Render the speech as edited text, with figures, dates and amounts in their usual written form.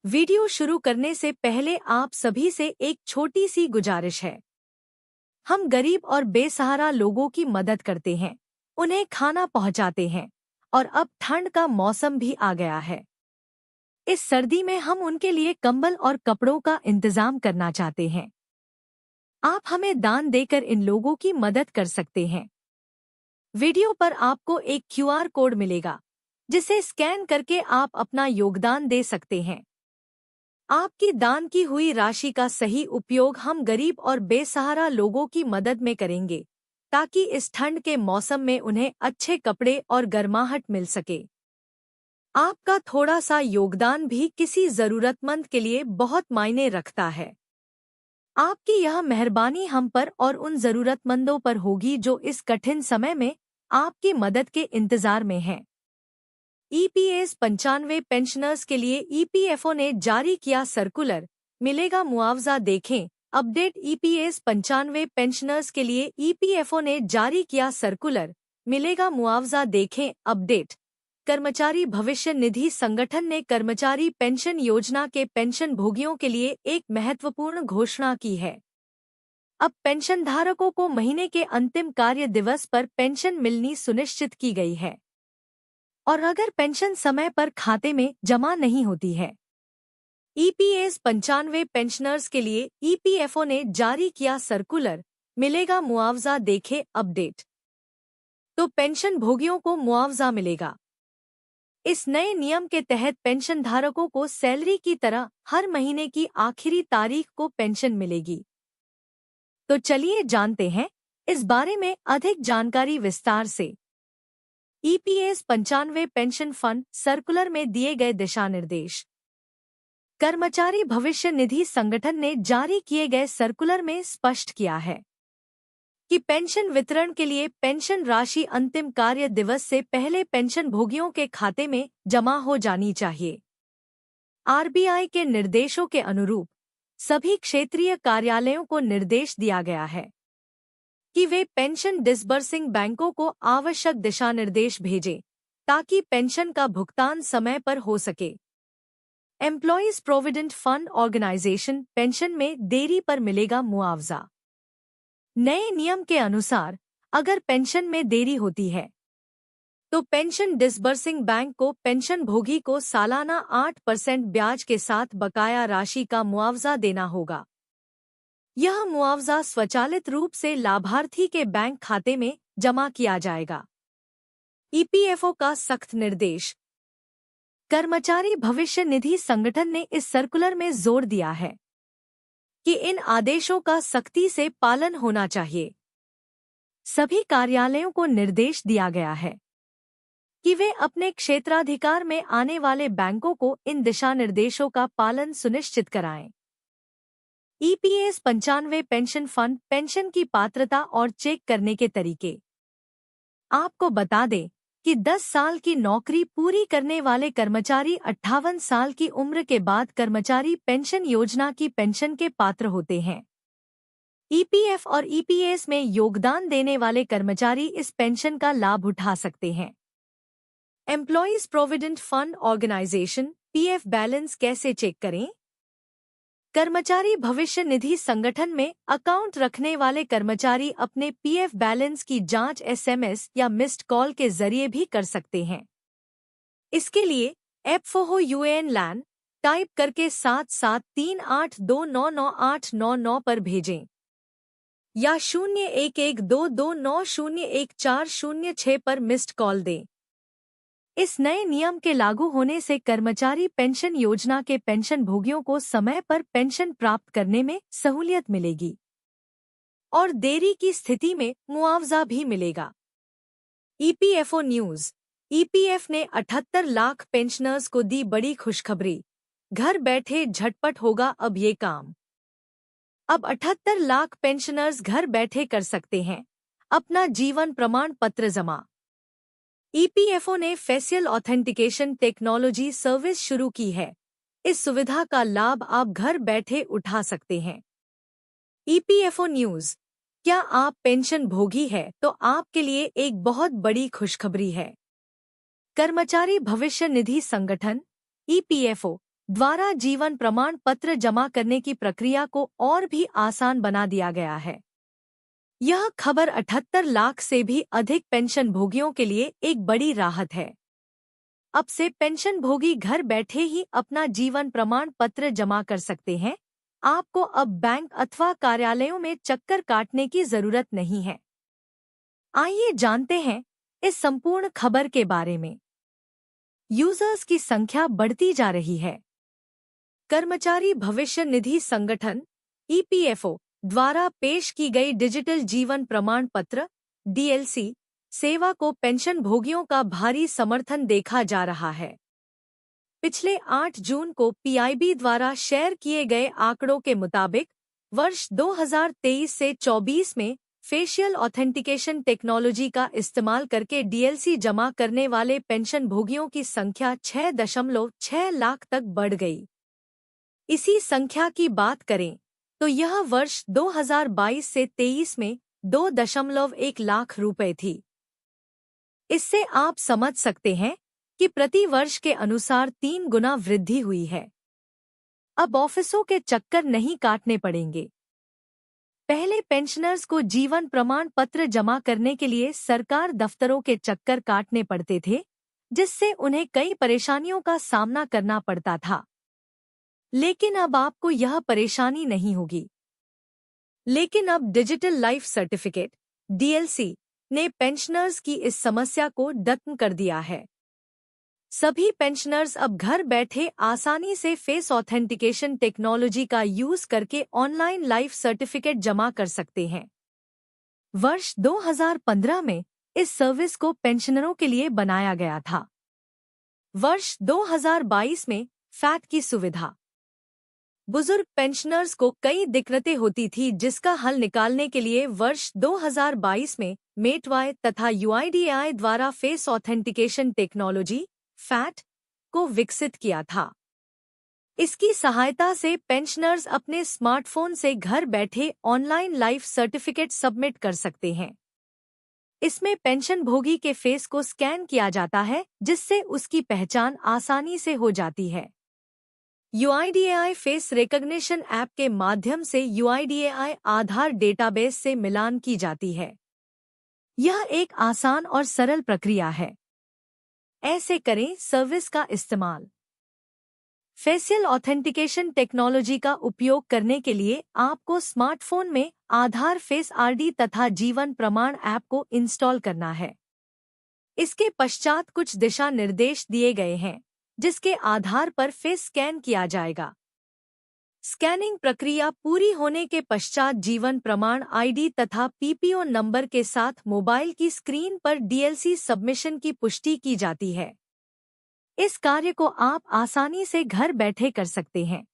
Video शुरू करने से पहले आप सभी से एक छोटी सी गुजारिश है। हम गरीब और बेसहारा लोगों की मदद करते हैं, उन्हें खाना पहुंचाते हैं और अब ठंड का मौसम भी आ गया है। इस सर्दी में हम उनके लिए कंबल और कपड़ों का इंतजाम करना चाहते हैं। आप हमें दान देकर इन लोगों की मदद कर सकते हैं। वीडियो पर आपको एक क्यूआर कोड मिलेगा, जिसे स्कैन करके आप अपना योगदान दे सकते हैं। आपकी दान की हुई राशि का सही उपयोग हम गरीब और बेसहारा लोगों की मदद में करेंगे, ताकि इस ठंड के मौसम में उन्हें अच्छे कपड़े और गर्माहट मिल सके। आपका थोड़ा सा योगदान भी किसी जरूरतमंद के लिए बहुत मायने रखता है। आपकी यह मेहरबानी हम पर और उन जरूरतमंदों पर होगी जो इस कठिन समय में आपकी मदद के इंतजार में हैं। ईपीएस 95 पेंशनर्स के लिए ईपीएफओ ने जारी किया सर्कुलर, मिलेगा मुआवजा। देखें अपडेट। ईपीएस 95 पेंशनर्स के लिए ईपीएफओ ने जारी किया सर्कुलर, मिलेगा मुआवजा। देखें अपडेट। कर्मचारी भविष्य निधि संगठन ने कर्मचारी पेंशन योजना के पेंशन भोगियों के लिए एक महत्वपूर्ण घोषणा की है। अब पेंशनधारकों को महीने के अंतिम कार्य दिवस पर पेंशन मिलनी सुनिश्चित की गई है, और अगर पेंशन समय पर खाते में जमा नहीं होती है। ईपीएस 95 पेंशनर्स के लिए ईपीएफओ ने जारी किया सर्कुलर, मिलेगा मुआवजा। देखें अपडेट। तो पेंशन भोगियों को मुआवजा मिलेगा। इस नए नियम के तहत पेंशनधारकों को सैलरी की तरह हर महीने की आखिरी तारीख को पेंशन मिलेगी। तो चलिए जानते हैं इस बारे में अधिक जानकारी विस्तार से। ईपीएस 95 पेंशन फंड सर्कुलर में दिए गए दिशा निर्देश। कर्मचारी भविष्य निधि संगठन ने जारी किए गए सर्कुलर में स्पष्ट किया है कि पेंशन वितरण के लिए पेंशन राशि अंतिम कार्य दिवस से पहले पेंशन भोगियों के खाते में जमा हो जानी चाहिए। आरबीआई के निर्देशों के अनुरूप सभी क्षेत्रीय कार्यालयों को निर्देश दिया गया है कि वे पेंशन डिसबर्सिंग बैंकों को आवश्यक दिशा निर्देश भेजें, ताकि पेंशन का भुगतान समय पर हो सके। Employees provident fund organisation pension में देरी पर मिलेगा मुआवजा। नए नियम के अनुसार अगर पेंशन में देरी होती है तो पेंशन डिसबर्सिंग बैंक को पेंशन भोगी को सालाना 8% ब्याज के साथ बकाया राशि का मुआवजा देना होगा। यह मुआवजा स्वचालित रूप से लाभार्थी के बैंक खाते में जमा किया जाएगा। ईपीएफओ का सख्त निर्देश। कर्मचारी भविष्य निधि संगठन ने इस सर्कुलर में जोर दिया है कि इन आदेशों का सख्ती से पालन होना चाहिए। सभी कार्यालयों को निर्देश दिया गया है कि वे अपने क्षेत्राधिकार में आने वाले बैंकों को इन दिशा निर्देशों का पालन सुनिश्चित कराएं। ईपीएस 95 पेंशन फंड पेंशन की पात्रता और चेक करने के तरीके। आपको बता दें कि 10 साल की नौकरी पूरी करने वाले कर्मचारी 58 साल की उम्र के बाद कर्मचारी पेंशन योजना की पेंशन के पात्र होते हैं। ईपीएफ और ईपीएस में योगदान देने वाले कर्मचारी इस पेंशन का लाभ उठा सकते हैं। Employees provident fund organisation PF balance कैसे चेक करें? कर्मचारी भविष्य निधि संगठन में अकाउंट रखने वाले कर्मचारी अपने पीएफ बैलेंस की जांच एसएमएस या मिस्ड कॉल के जरिए भी कर सकते हैं। इसके लिए एफओहो यूएएन लैन टाइप करके 7738299899 पर भेजें या 011229014006 पर मिस्ड कॉल दें। इस नए नियम के लागू होने से कर्मचारी पेंशन योजना के पेंशन भोगियों को समय पर पेंशन प्राप्त करने में सहूलियत मिलेगी और देरी की स्थिति में मुआवजा भी मिलेगा। EPFO news. ईपीएफ ने 78 लाख पेंशनर्स को दी बड़ी खुशखबरी। घर बैठे झटपट होगा अब ये काम। अब 78 लाख पेंशनर्स घर बैठे कर सकते हैं अपना जीवन प्रमाण पत्र जमा। ईपीएफओ ने फेशियल ऑथेंटिकेशन टेक्नोलॉजी सर्विस शुरू की है। इस सुविधा का लाभ आप घर बैठे उठा सकते हैं। EPFO news. क्या आप पेंशन भोगी है तो आपके लिए एक बहुत बड़ी खुशखबरी है। कर्मचारी भविष्य निधि संगठन ईपीएफओ द्वारा जीवन प्रमाण पत्र जमा करने की प्रक्रिया को और भी आसान बना दिया गया है। यह खबर 78 लाख से भी अधिक पेंशन भोगियों के लिए एक बड़ी राहत है। अब से पेंशन भोगी घर बैठे ही अपना जीवन प्रमाण पत्र जमा कर सकते हैं। आपको अब बैंक अथवा कार्यालयों में चक्कर काटने की जरूरत नहीं है। आइए जानते हैं इस संपूर्ण खबर के बारे में। यूजर्स की संख्या बढ़ती जा रही है। कर्मचारी भविष्य निधि संगठन (ईपीएफओ) द्वारा पेश की गई डिजिटल जीवन प्रमाण पत्र (डीएलसी) सेवा को पेंशन भोगियों का भारी समर्थन देखा जा रहा है। पिछले 8 जून को पीआईबी द्वारा शेयर किए गए आंकड़ों के मुताबिक वर्ष 2023 से 24 में फेशियल ऑथेंटिकेशन टेक्नोलॉजी का इस्तेमाल करके डीएलसी जमा करने वाले पेंशन भोगियों की संख्या 6.6 लाख तक बढ़ गई। इसी संख्या की बात करें तो यह वर्ष 2022 से 23 में 2.1 लाख रुपए थी। इससे आप समझ सकते हैं कि प्रति वर्ष के अनुसार 3 गुना वृद्धि हुई है। अब ऑफिसों के चक्कर नहीं काटने पड़ेंगे। पहले पेंशनर्स को जीवन प्रमाण पत्र जमा करने के लिए सरकार दफ्तरों के चक्कर काटने पड़ते थे, जिससे उन्हें कई परेशानियों का सामना करना पड़ता था। लेकिन अब आपको यह परेशानी नहीं होगी। लेकिन अब डिजिटल लाइफ सर्टिफिकेट (डीएलसी) ने पेंशनर्स की इस समस्या को खत्म कर दिया है। सभी पेंशनर्स अब घर बैठे आसानी से फेस ऑथेंटिकेशन टेक्नोलॉजी का यूज करके ऑनलाइन लाइफ सर्टिफिकेट जमा कर सकते हैं। वर्ष 2015 में इस सर्विस को पेंशनरों के लिए बनाया गया था। वर्ष 2022 में फैट की सुविधा। बुजुर्ग पेंशनर्स को कई दिक्कतें होती थी, जिसका हल निकालने के लिए वर्ष 2022 में मेटवाई तथा यूआईडीएआई द्वारा फेस ऑथेंटिकेशन टेक्नोलॉजी फैट को विकसित किया था। इसकी सहायता से पेंशनर्स अपने स्मार्टफोन से घर बैठे ऑनलाइन लाइफ सर्टिफिकेट सबमिट कर सकते हैं। इसमें पेंशन भोगी के फेस को स्कैन किया जाता है, जिससे उसकी पहचान आसानी से हो जाती है। यूआईडीएआई फेस रिकॉग्निशन ऐप के माध्यम से यूआईडीएआई आधार डेटाबेस से मिलान की जाती है। यह एक आसान और सरल प्रक्रिया है। ऐसे करें सर्विस का इस्तेमाल। फेशियल ऑथेंटिकेशन टेक्नोलॉजी का उपयोग करने के लिए आपको स्मार्टफोन में आधार फेस आईडी तथा जीवन प्रमाण ऐप को इंस्टॉल करना है। इसके पश्चात कुछ दिशा निर्देश दिए गए हैं, जिसके आधार पर फेस स्कैन किया जाएगा। स्कैनिंग प्रक्रिया पूरी होने के पश्चात जीवन प्रमाण आईडी तथा पीपीओ नंबर के साथ मोबाइल की स्क्रीन पर डीएलसी सबमिशन की पुष्टि की जाती है। इस कार्य को आप आसानी से घर बैठे कर सकते हैं।